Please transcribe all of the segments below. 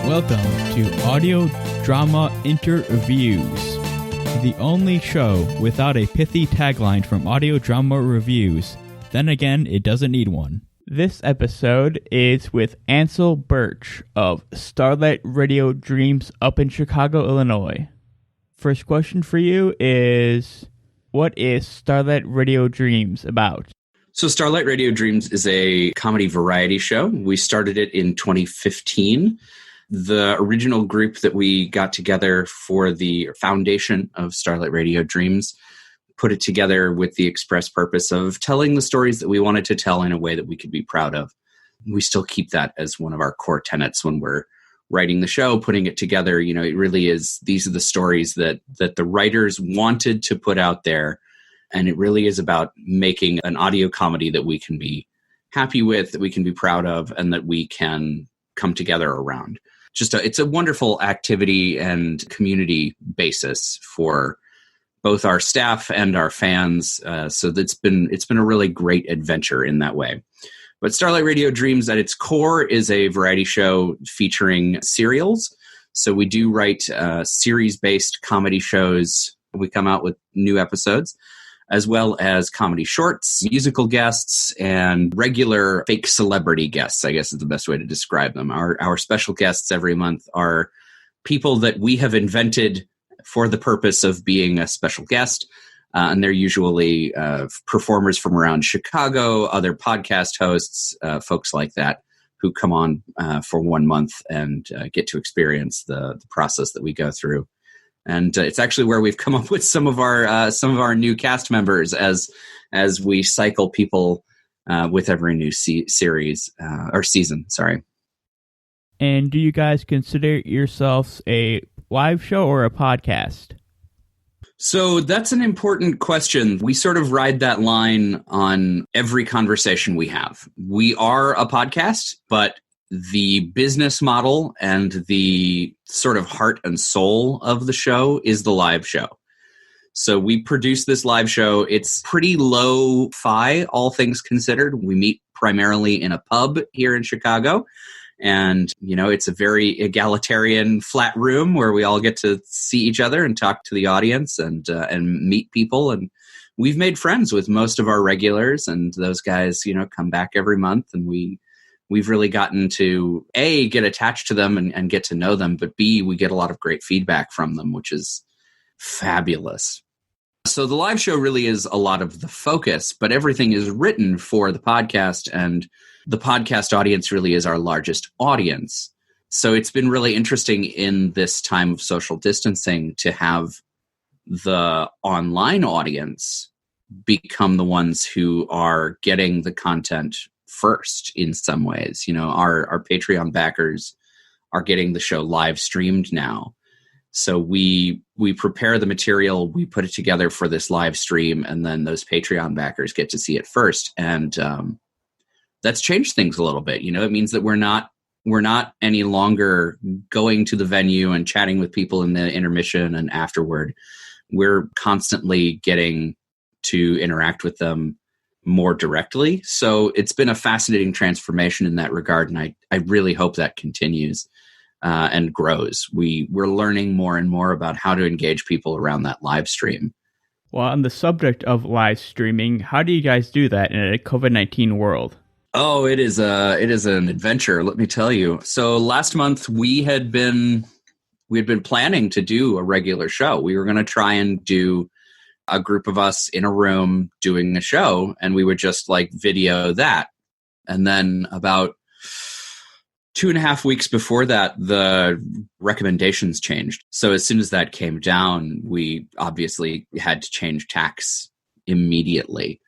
Welcome to Audio Drama Interviews, the only show without a pithy tagline from Audio Drama Reviews. Then again, it doesn't need one. This episode is with Ansel Burch of Starlight Radio Dreams up in Chicago, Illinois. First question for you is, what is Starlight Radio Dreams about? So Starlight Radio Dreams is a comedy variety show. We started it in 2015. The original group that we got together for the foundation of Starlight Radio Dreams put it together with the express purpose of telling the stories that we wanted to tell in a way that we could be proud of. We still keep that as one of our core tenets when we're writing the show, putting it together. You know, it really is, these are the stories that the writers wanted to put out there. And it really is about making an audio comedy that we can be happy with, that we can be proud of, and that we can come together around. It's a wonderful activity and community basis for both our staff and our fans. So it's been a really great adventure in that way. But Starlight Radio Dreams at its core is a variety show featuring serials. So we do write series-based comedy shows. We come out with new episodes, as well as comedy shorts, musical guests, and regular fake celebrity guests, I guess is the best way to describe them. Our special guests every month are people that we have invented for the purpose of being a special guest. And they're usually performers from around Chicago, other podcast hosts, folks like that, who come on for 1 month and get to experience the process that we go through. And it's actually where we've come up with some of our new cast members as we cycle people with every new series or season. Sorry. And do you guys consider yourselves a live show or a podcast? So that's an important question. We sort of ride that line on every conversation we have. We are a podcast, but the business model and the sort of heart and soul of the show is the live show. So we produce this live show. It's pretty low-fi, all things considered. We meet primarily in a pub here in Chicago. And, you know, it's a very egalitarian flat room where we all get to see each other and talk to the audience and meet people. And we've made friends with most of our regulars, and those guys, you know, come back every month, and we've really gotten to, A, get attached to them and get to know them, but B, we get a lot of great feedback from them, which is fabulous. So the live show really is a lot of the focus, but everything is written for the podcast, and the podcast audience really is our largest audience. So it's been really interesting in this time of social distancing to have the online audience become the ones who are getting the content first in some ways. You know, our Patreon backers are getting the show live streamed now. So we prepare the material, we put it together for this live stream, and then those Patreon backers get to see it first. And that's changed things a little bit. You know, it means that we're not any longer going to the venue and chatting with people in the intermission and afterward. We're constantly getting to interact with them more directly. So it's been a fascinating transformation in that regard, and I really hope that continues and grows. We're learning more and more about how to engage people around that live stream. Well, on the subject of live streaming, how do you guys do that in a COVID-19 world? Oh, it is an adventure, let me tell you. So last month we had been planning to do a regular show. We were going to try and do a group of us in a room doing a show, and we would just like video that. And then about 2.5 weeks before that, the recommendations changed. So as soon as that came down, we obviously had to change tacks immediately.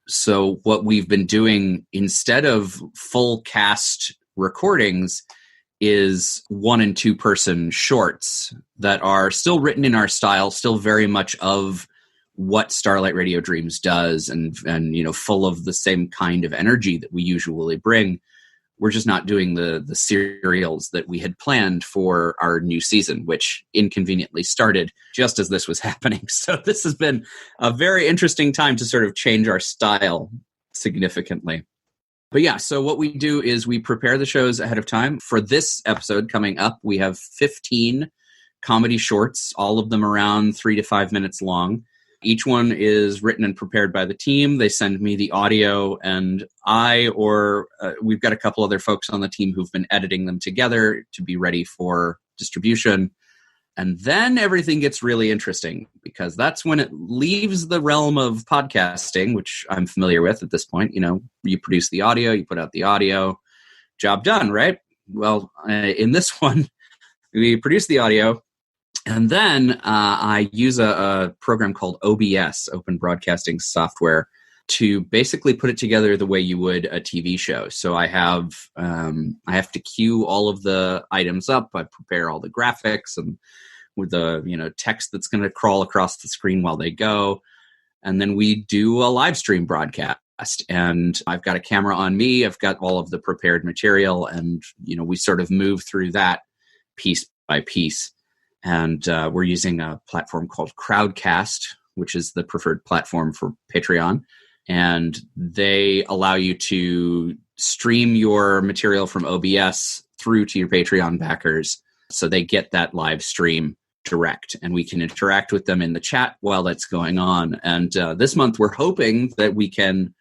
So what we've been doing instead of full cast recordings is 1 and 2 person shorts that are still written in our style, still very much of what Starlight Radio Dreams does, and you know, full of the same kind of energy that we usually bring. We're just not doing the serials that we had planned for our new season, which inconveniently started just as this was happening. So this has been a very interesting time to sort of change our style significantly. But yeah, so what we do is we prepare the shows ahead of time. For this episode coming up, we have 15 comedy shorts, all of them around 3 to 5 minutes long. Each one is written and prepared by the team. They send me the audio, and we've got a couple other folks on the team who've been editing them together to be ready for distribution. And then everything gets really interesting, because that's when it leaves the realm of podcasting, which I'm familiar with at this point. You know, you produce the audio, you put out the audio, job done, right? Well, in this one, we produce the audio, and then I use a program called OBS, Open Broadcasting Software, to basically put it together the way you would a TV show. So I have to queue all of the items up. I prepare all the graphics and with the text that's going to crawl across the screen while they go, and then we do a live stream broadcast. And I've got a camera on me. I've got all of the prepared material, and we sort of move through that piece by piece. And we're using a platform called Crowdcast, which is the preferred platform for Patreon. And they allow you to stream your material from OBS through to your Patreon backers. So they get that live stream direct, and we can interact with them in the chat while that's going on. And this month, we're hoping that we can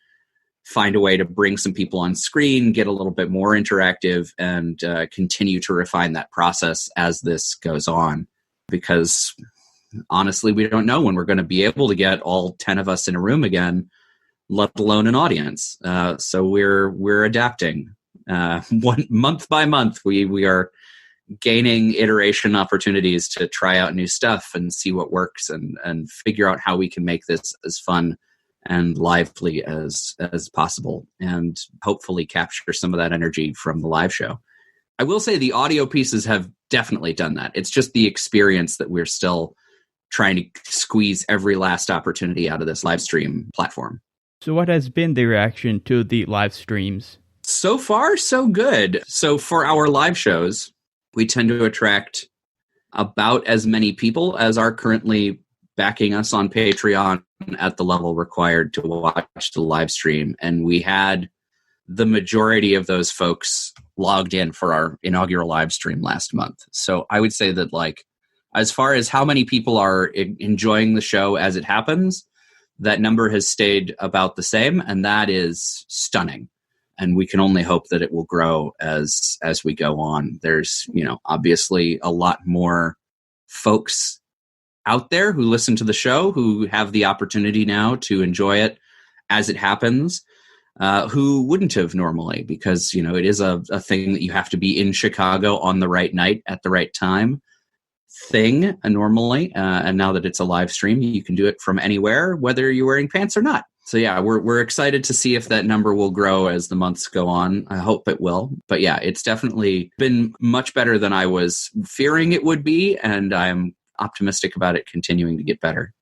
find a way to bring some people on screen, get a little bit more interactive, and continue to refine that process as this goes on. Because honestly, we don't know when we're going to be able to get all 10 of us in a room again, let alone an audience. So we're adapting. Month by month, we are gaining iteration opportunities to try out new stuff and see what works, and figure out how we can make this as fun and lively as possible, and hopefully capture some of that energy from the live show. I will say the audio pieces have definitely done that. It's just the experience that we're still trying to squeeze every last opportunity out of this live stream platform. So what has been the reaction to the live streams? So far, so good. So for our live shows, we tend to attract about as many people as are currently backing us on Patreon at the level required to watch the live stream. And we had the majority of those folks logged in for our inaugural live stream last month. So I would say that, like, as far as how many people are enjoying the show as it happens, that number has stayed about the same, and that is stunning. And we can only hope that it will grow as we go on. There's, obviously a lot more folks out there who listen to the show, who have the opportunity now to enjoy it as it happens, who wouldn't have normally, because, it is a thing that you have to be in Chicago on the right night at the right time thing normally. And now that it's a live stream, you can do it from anywhere, whether you're wearing pants or not. So yeah, we're excited to see if that number will grow as the months go on. I hope it will. But yeah, it's definitely been much better than I was fearing it would be, and I'm optimistic about it continuing to get better.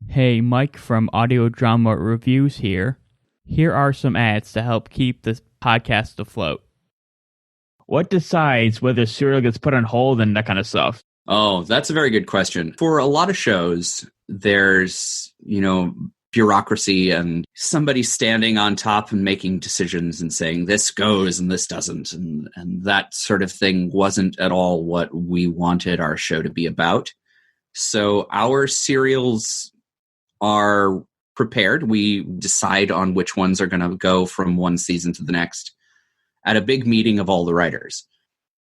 Hey, Mike from Audio Drama Reviews here. Here are some ads to help keep this podcast afloat. What decides whether Serial gets put on hold and that kind of stuff? Oh, that's a very good question. For a lot of shows, there's, bureaucracy and somebody standing on top and making decisions and saying this goes and this doesn't. And that sort of thing wasn't at all what we wanted our show to be about. So our serials are prepared. We decide on which ones are going to go from one season to the next at a big meeting of all the writers.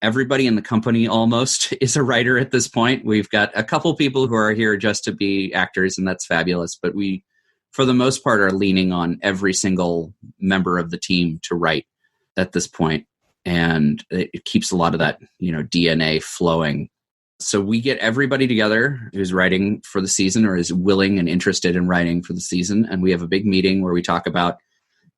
Everybody in the company almost is a writer at this point. We've got a couple people who are here just to be actors, and that's fabulous. But we, for the most part, are leaning on every single member of the team to write at this point. And it keeps a lot of that, DNA flowing. So we get everybody together who's writing for the season or is willing and interested in writing for the season. And we have a big meeting where we talk about,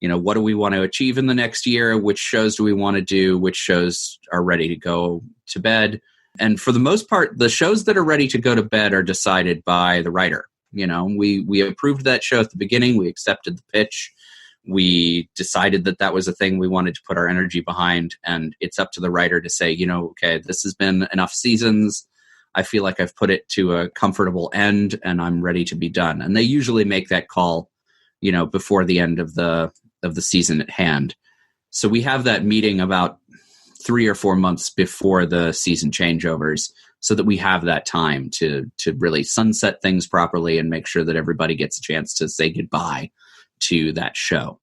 what do we want to achieve in the next year? Which shows do we want to do? Which shows are ready to go to bed? And for the most part, the shows that are ready to go to bed are decided by the writer. We approved that show at the beginning. We accepted the pitch. We decided that was a thing we wanted to put our energy behind. And it's up to the writer to say, okay, this has been enough seasons. I feel like I've put it to a comfortable end and I'm ready to be done. And they usually make that call, before the end of the season at hand. So we have that meeting about 3 or 4 months before the season changeovers, so that we have that time to really sunset things properly and make sure that everybody gets a chance to say goodbye to that show.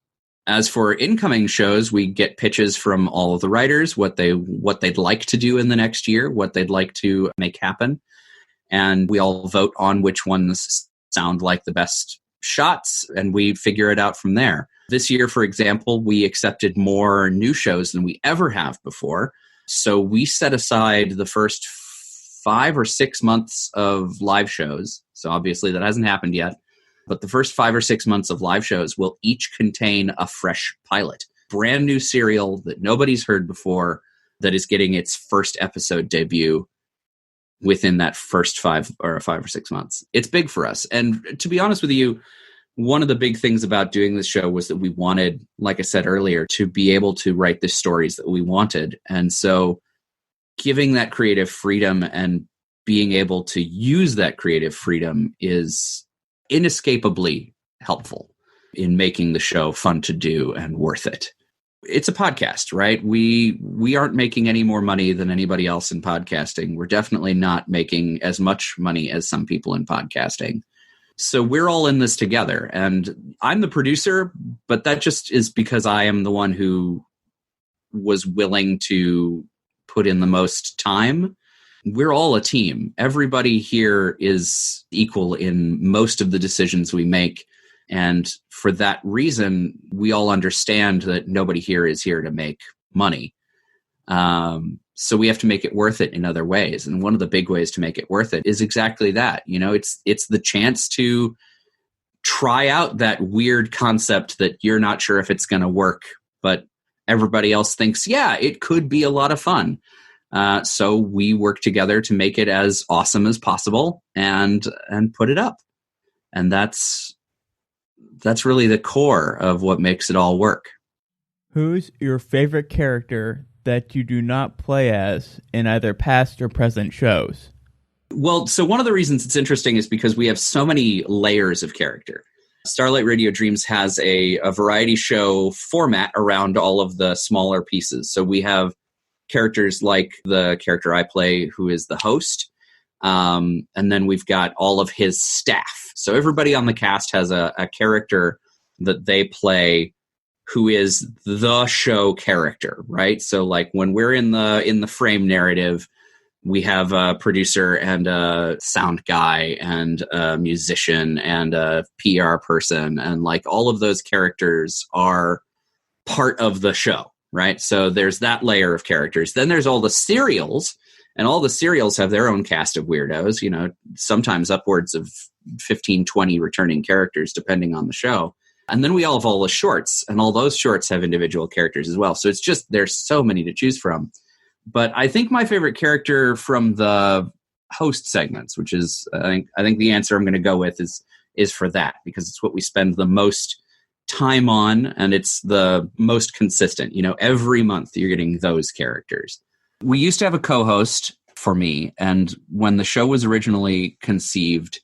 As for incoming shows, we get pitches from all of the writers, what they'd like to do in the next year, what they'd like to make happen. And we all vote on which ones sound like the best shots, and we figure it out from there. This year, for example, we accepted more new shows than we ever have before. So we set aside the first 5 or 6 months of live shows. So obviously that hasn't happened yet. But the first 5 or 6 months of live shows will each contain a fresh pilot. Brand new serial that nobody's heard before that is getting its first episode debut within that first 5 or 6 months. It's big for us. And to be honest with you, one of the big things about doing this show was that we wanted, like I said earlier, to be able to write the stories that we wanted. And so giving that creative freedom and being able to use that creative freedom is inescapably helpful in making the show fun to do and worth it. It's a podcast, right? We aren't making any more money than anybody else in podcasting. We're definitely not making as much money as some people in podcasting. So we're all in this together. And I'm the producer, but that just is because I am the one who was willing to put in the most time. We're all a team. Everybody here is equal in most of the decisions we make. And for that reason, we all understand that nobody here is here to make money. So we have to make it worth it in other ways. And one of the big ways to make it worth it is exactly that. You know, it's the chance to try out that weird concept that you're not sure if it's going to work, but everybody else thinks, yeah, it could be a lot of fun. So we work together to make it as awesome as possible and put it up. And that's really the core of what makes it all work. Who's your favorite character that you do not play as in either past or present shows? Well, so one of the reasons it's interesting is because we have so many layers of character. Starlight Radio Dreams has a variety show format around all of the smaller pieces. So we have characters like the character I play, who is the host. And then we've got all of his staff. So everybody on the cast has a character that they play who is the show character, right? So like when we're in the frame narrative, we have a producer and a sound guy and a musician and a PR person. And like all of those characters are part of the show, right? So there's that layer of characters. Then there's all the serials, and all the serials have their own cast of weirdos, you know, sometimes upwards of 15, 20 returning characters, depending on the show. And then we all have all the shorts, and all those shorts have individual characters as well. So it's just, there's so many to choose from. But I think my favorite character from the host segments, which is, I think the answer I'm going to go with is for that, because it's what we spend the most time on, and it's the most consistent. You know, every month you're getting those characters. We used to have a co-host for me, and when the show was originally conceived,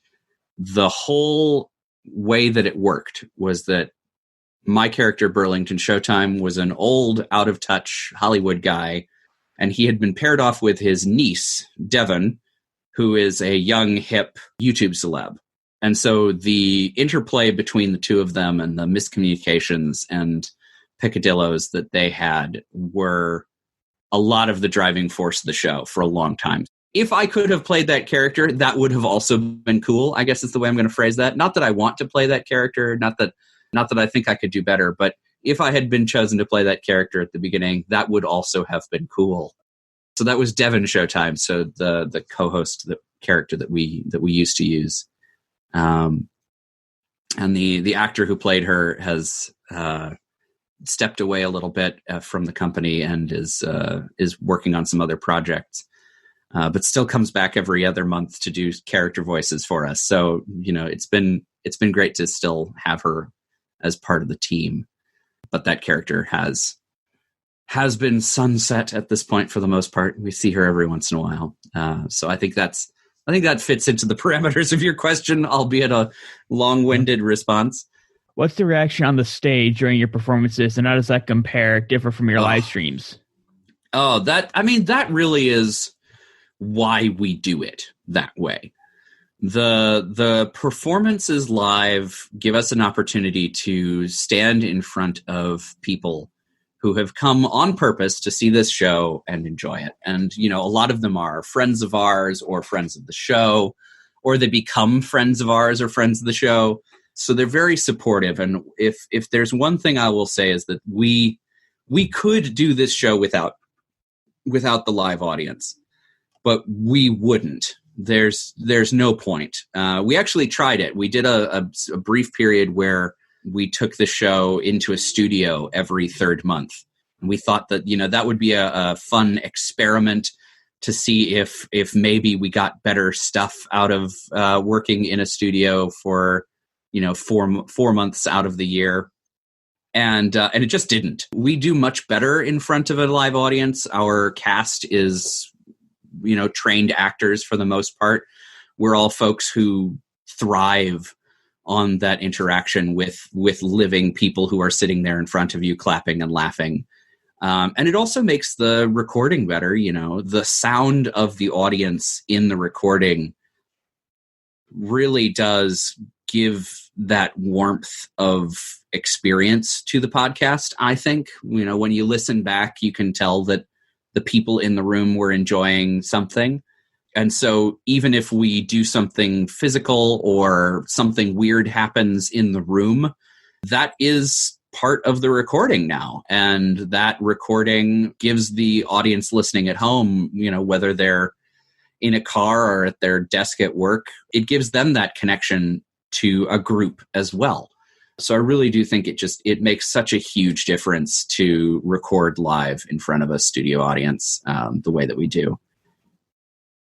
the whole way that it worked was that my character, Burlington Showtime, was an old, out-of-touch Hollywood guy, and he had been paired off with his niece, Devon, who is a young, hip YouTube celeb. And so the interplay between the two of them and the miscommunications and picadillos that they had were a lot of the driving force of the show for a long time. If I could have played that character, that would have also been cool, I guess is the way I'm going to phrase that. Not that I want to play that character, not that I think I could do better, but if I had been chosen to play that character at the beginning, that would also have been cool. So that was Devon Showtime, so the co-host, the character that we used to use. And the actor who played her has stepped away a little bit from the company and is working on some other projects, but still comes back every other month to do character voices for us. So, you know, it's been great to still have her as part of the team, but that character has been sunset at this point for the most part. We see her every once in a while. So I think that fits into the parameters of your question, albeit a long-winded response. What's the reaction on the stage during your performances, and how does that differ from your live streams? That really is why we do it that way. The performances live give us an opportunity to stand in front of people who have come on purpose to see this show and enjoy it. And, a lot of them are friends of ours or friends of the show, or they become friends of ours or friends of the show. So they're very supportive. And if there's one thing I will say is that we could do this show without the live audience, but we wouldn't. There's no point. We actually tried it. We did a brief period where we took the show into a studio every third month. And we thought that, that would be a fun experiment to see if maybe we got better stuff out of working in a studio for, 4 months out of the year. And it just didn't. We do much better in front of a live audience. Our cast is, trained actors for the most part. We're all folks who thrive on that interaction with living people who are sitting there in front of you, clapping and laughing. And it also makes the recording better. The sound of the audience in the recording really does give that warmth of experience to the podcast. I think, when you listen back, you can tell that the people in the room were enjoying something. And so even if we do something physical or something weird happens in the room, that is part of the recording now. And that recording gives the audience listening at home, whether they're in a car or at their desk at work, it gives them that connection to a group as well. So I really do think it makes such a huge difference to record live in front of a studio audience the way that we do.